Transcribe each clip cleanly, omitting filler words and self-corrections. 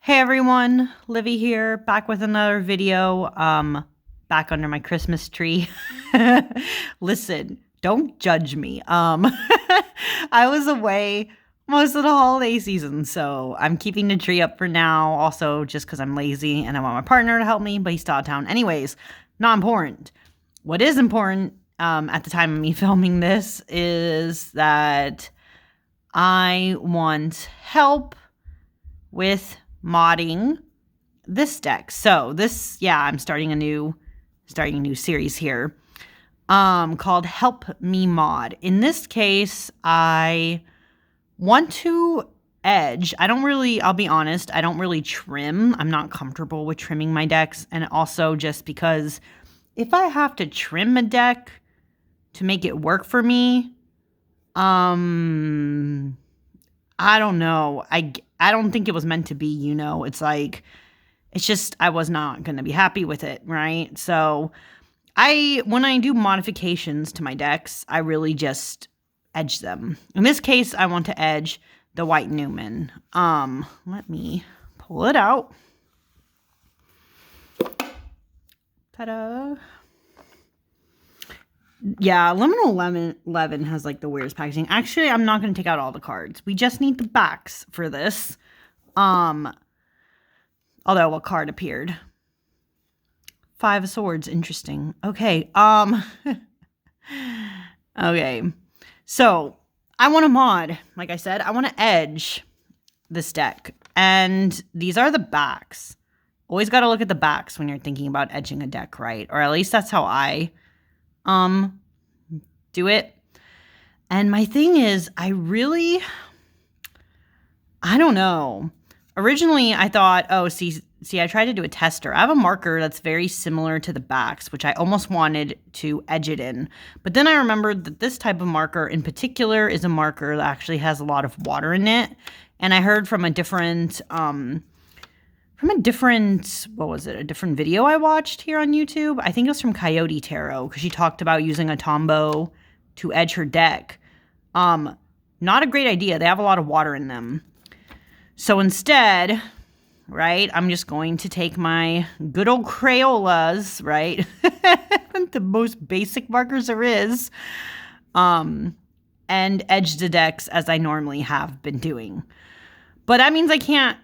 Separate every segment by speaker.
Speaker 1: Hey everyone, Livy here, back with another video, back under my Christmas tree. Listen, don't judge me. I was away most of the holiday season, so I'm keeping the tree up for now, also just because I'm lazy and I want my partner to help me, but he's still out of town. Anyways, not important. What is important, at the time of me filming this is that I want help with modding this deck. So I'm starting a new series here called Help Me Mod. In this case, I want to edge. I'll be honest, I don't really trim. I'm not comfortable with trimming my decks, and also just because if I have to trim a deck to make it work for me, I don't know. I don't think it was meant to be, it's just I was not going to be happy with it, right? So when I do modifications to my decks, I really just edge them. In this case, I want to edge the White Numen. Let me pull it out. Ta-da. Yeah, Liminal 11 has like the weirdest packaging. Actually, I'm not going to take out all the cards. We just need the backs for this. Although what card appeared? Five of Swords. Interesting. Okay. Okay. So I want to mod. Like I said, I want to edge this deck. And these are the backs. Always got to look at the backs when you're thinking about edging a deck, right? Or at least that's how I do it. And my thing is, I don't know. Originally, I thought, I tried to do a tester. I have a marker that's very similar to the backs, which I almost wanted to edge it in. But then I remembered that this type of marker in particular is a marker that actually has a lot of water in it. And I heard from a different video I watched here on YouTube. I think it was from Coyote Tarot, because she talked about using a Tombow to edge her deck. Not a great idea. They have a lot of water in them. So instead, right, I'm just going to take my good old Crayolas, right? The most basic markers there is. And edge the decks as I normally have been doing. But that means I can't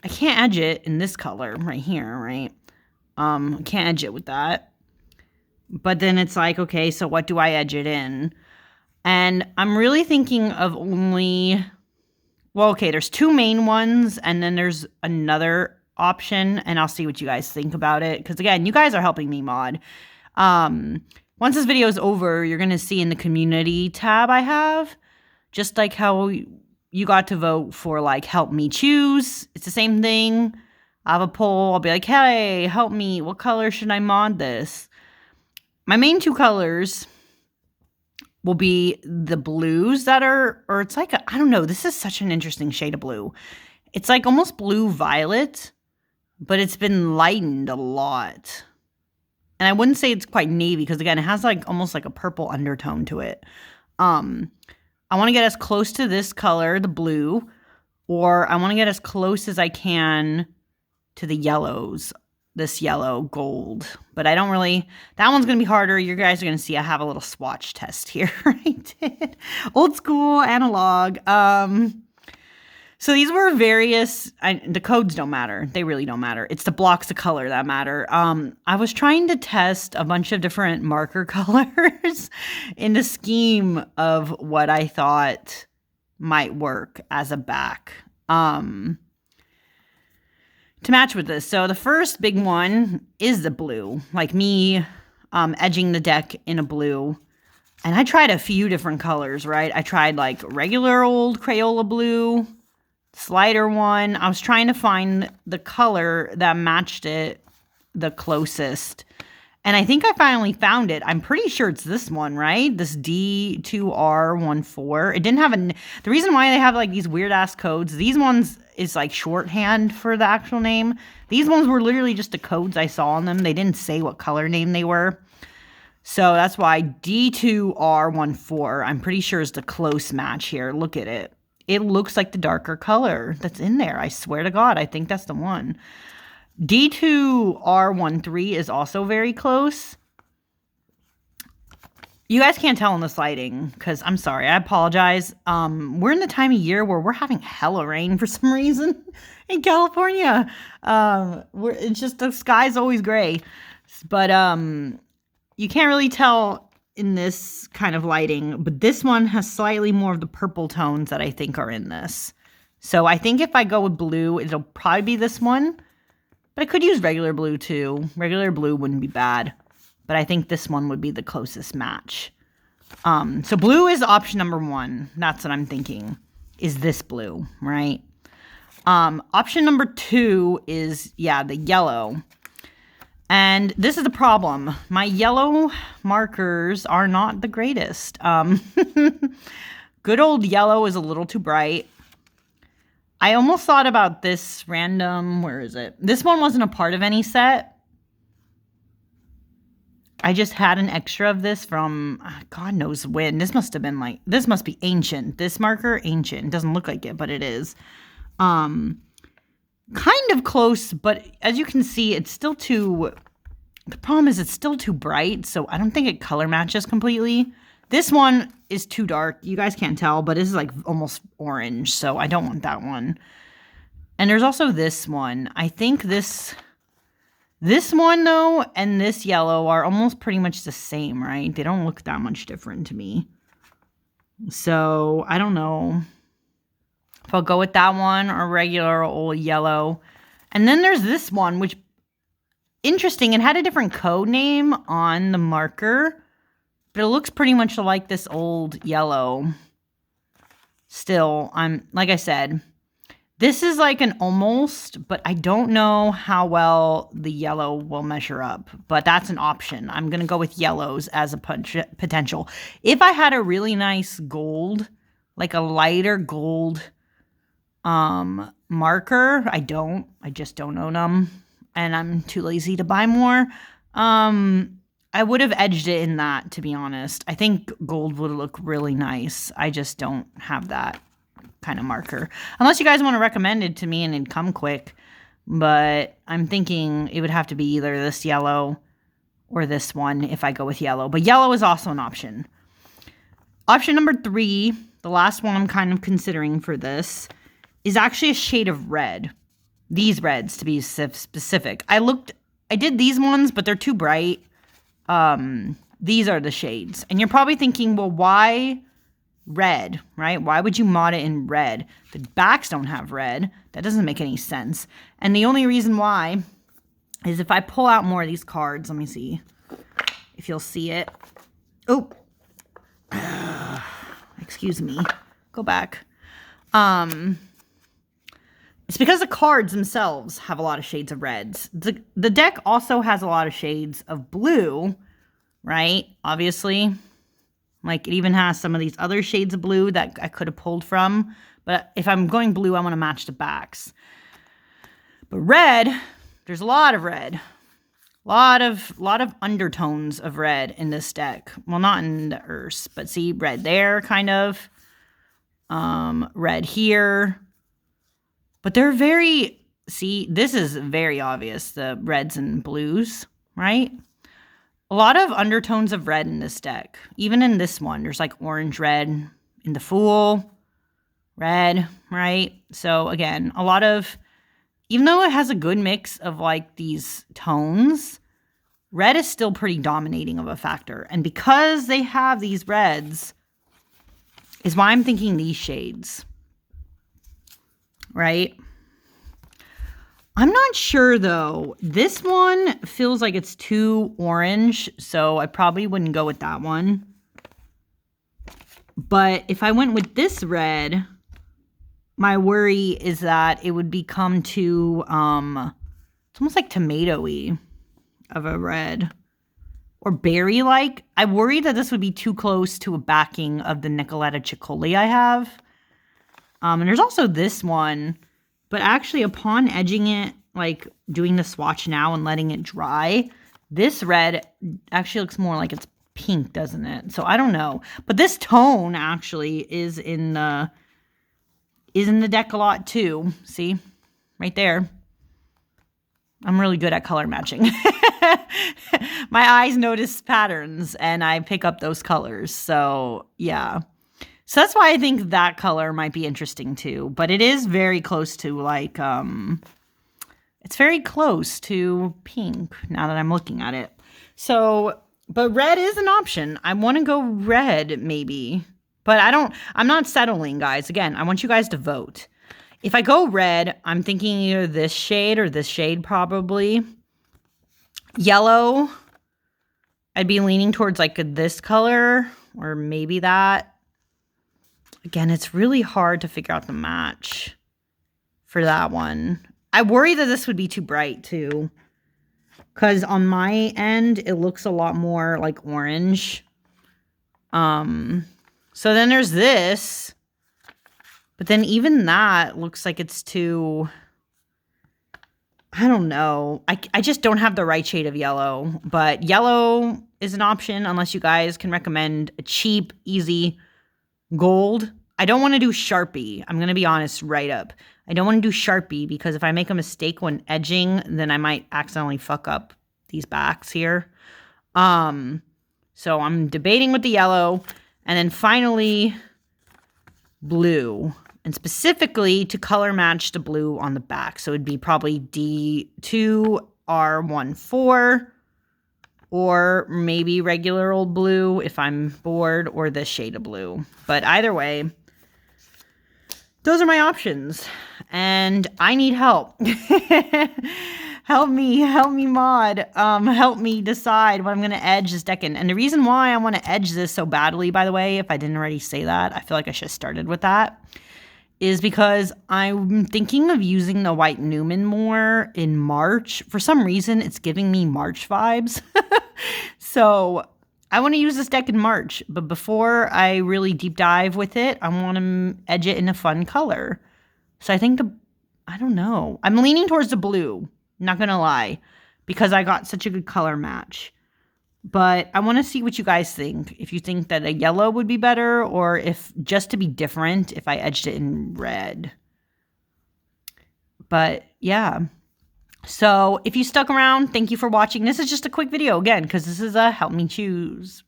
Speaker 1: edge it in this color right here, right? I can't edge it with that. But then it's like, okay, so what do I edge it in? And I'm really thinking of there's two main ones, and then there's another option, and I'll see what you guys think about it. Because again, you guys are helping me mod. Once this video is over, you're going to see in the community tab I have, just like how you got to vote for like help me choose. It's the same thing. I have a poll. I'll be like, hey, help me. What color should I mod this? My main two colors will be the blues it's like, I don't know. This is such an interesting shade of blue. It's like almost blue violet, but it's been lightened a lot. And I wouldn't say it's quite navy, because again, it has like almost like a purple undertone to it. I want to get as close to this color, the blue, or I want to get as close as I can to the yellows, this yellow gold. But I don't really, that one's going to be harder. You guys are going to see I have a little swatch test here. I did. Old school, analog. So these were various, the codes don't matter. They really don't matter. It's the blocks of color that matter. I was trying to test a bunch of different marker colors in the scheme of what I thought might work as a back to match with this. So the first big one is the blue, like me edging the deck in a blue. And I tried a few different colors, right? I tried like regular old Crayola blue, slider one. I was trying to find the color that matched it the closest. And I think I finally found it. I'm pretty sure it's this one, right? This D2R14. It didn't have the reason why they have like these weird ass codes, these ones is like shorthand for the actual name. These ones were literally just the codes I saw on them. They didn't say what color name they were. So that's why D2R14, I'm pretty sure, is the close match here. Look at it. It looks like the darker color that's in there. I swear to God, I think that's the one. D2R13 is also very close. You guys can't tell in this lighting because I'm sorry. I apologize. We're in the time of year where we're having hella rain for some reason in California. It's just the sky's always gray. But you can't really tell in this kind of lighting. But this one has slightly more of the purple tones that I think are in this. So I think if I go with blue, it'll probably be this one. But I could use regular blue too. Regular blue wouldn't be bad. But I think this one would be the closest match. So blue is option number 1. That's what I'm thinking. Is this blue, right? Option number 2 is, yeah, the yellow. And this is the problem. My yellow markers are not the greatest. Good old yellow is a little too bright. I almost thought about this random, where is it? This one wasn't a part of any set. I just had an extra of this from God knows when. This must have been like, this must be ancient. This marker, ancient. It doesn't look like it, but it is. Kind of close, but as you can see, it's still too, the problem is it's still too bright, so I don't think it color matches completely. This one is too dark. You guys can't tell, but this is like almost orange, so I don't want that one. And there's also this one. I think this one, though, and this yellow are almost pretty much the same, right? They don't look that much different to me. So, I don't know if I'll go with that one or regular old yellow. And then there's this one, which, interesting, it had a different code name on the marker, but it looks pretty much like this old yellow. Still, like I said, this is like an almost, but I don't know how well the yellow will measure up. But that's an option. I'm going to go with yellows as a potential. If I had a really nice gold, like a lighter gold marker, I just don't own them. And I'm too lazy to buy more. I would have edged it in that, to be honest. I think gold would look really nice. I just don't have that kind of marker. Unless you guys want to recommend it to me and it'd come quick. But I'm thinking it would have to be either this yellow or this one if I go with yellow. But yellow is also an option. Option number 3, the last one I'm kind of considering for this, is actually a shade of red. These reds, to be specific. I did these ones, but they're too bright. These are the shades. And you're probably thinking, well, why red, right? Why would you mod it in red? The backs don't have red. That doesn't make any sense. And the only reason why is if I pull out more of these cards, let me see if you'll see it. Oh, excuse me. Go back. It's because the cards themselves have a lot of shades of reds. The deck also has a lot of shades of blue, right? Obviously. Like, it even has some of these other shades of blue that I could have pulled from. But if I'm going blue, I want to match the backs. But red, there's a lot of red. A lot of undertones of red in this deck. Well, not in the Urs, but see, red there, kind of. Red here. But they're very, see, this is very obvious, the reds and blues, right? A lot of undertones of red in this deck. Even in this one, there's like orange red in the Fool, red, right? So again, a lot of, even though it has a good mix of like these tones, red is still pretty dominating of a factor. And because they have these reds, is why I'm thinking these shades, right? I'm not sure, though. This one feels like it's too orange, so I probably wouldn't go with that one. But if I went with this red, my worry is that it would become too, it's almost like tomato-y of a red. Or berry-like. I worry that this would be too close to a backing of the Nicoletta Ciccoli I have. And there's also this one. But actually, upon edging it, like doing the swatch now and letting it dry, this red actually looks more like it's pink, doesn't it? So I don't know. But this tone actually is in the is in the deck a lot too. See? Right there. I'm really good at color matching. My eyes notice patterns and I pick up those colors. So, yeah. So that's why I think that color might be interesting too. But it is very close to like, it's very close to pink now that I'm looking at it. So, but red is an option. I want to go red maybe. But I'm not settling, guys. Again, I want you guys to vote. If I go red, I'm thinking either this shade or this shade probably. Yellow, I'd be leaning towards like this color or maybe that. Again, it's really hard to figure out the match for that one. I worry that this would be too bright too. Because on my end, it looks a lot more like orange. So then there's this. But then even that looks like it's too... I don't know. I just don't have the right shade of yellow. But yellow is an option unless you guys can recommend a cheap, easy gold. I don't want to do Sharpie. I'm going to be honest right up. I don't want to do Sharpie because if I make a mistake when edging, then I might accidentally fuck up these backs here. So I'm debating with the yellow. And then finally, blue. And specifically to color match the blue on the back. So it'd be probably D2R14 or maybe regular old blue if I'm bored, or this shade of blue. But either way, those are my options. And I need help. Help me mod. Help me decide what I'm going to edge this deck in. And the reason why I want to edge this so badly, by the way, if I didn't already say that, I feel like I should have started with that, is because I'm thinking of using the White Numen more in March. For some reason, it's giving me March vibes. So I want to use this deck in March. But before I really deep dive with it, I want to edge it in a fun color. So I think I don't know. I'm leaning towards the blue, not going to lie, because I got such a good color match. But I want to see what you guys think. If you think that a yellow would be better, or if just to be different, if I edged it in red. But yeah. So if you stuck around, thank you for watching. This is just a quick video again, because this is a Help Me Choose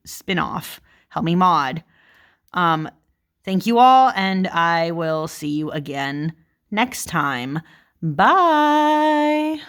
Speaker 1: spinoff. Help Me Mod. Thank you all, and I will see you again next time. Bye.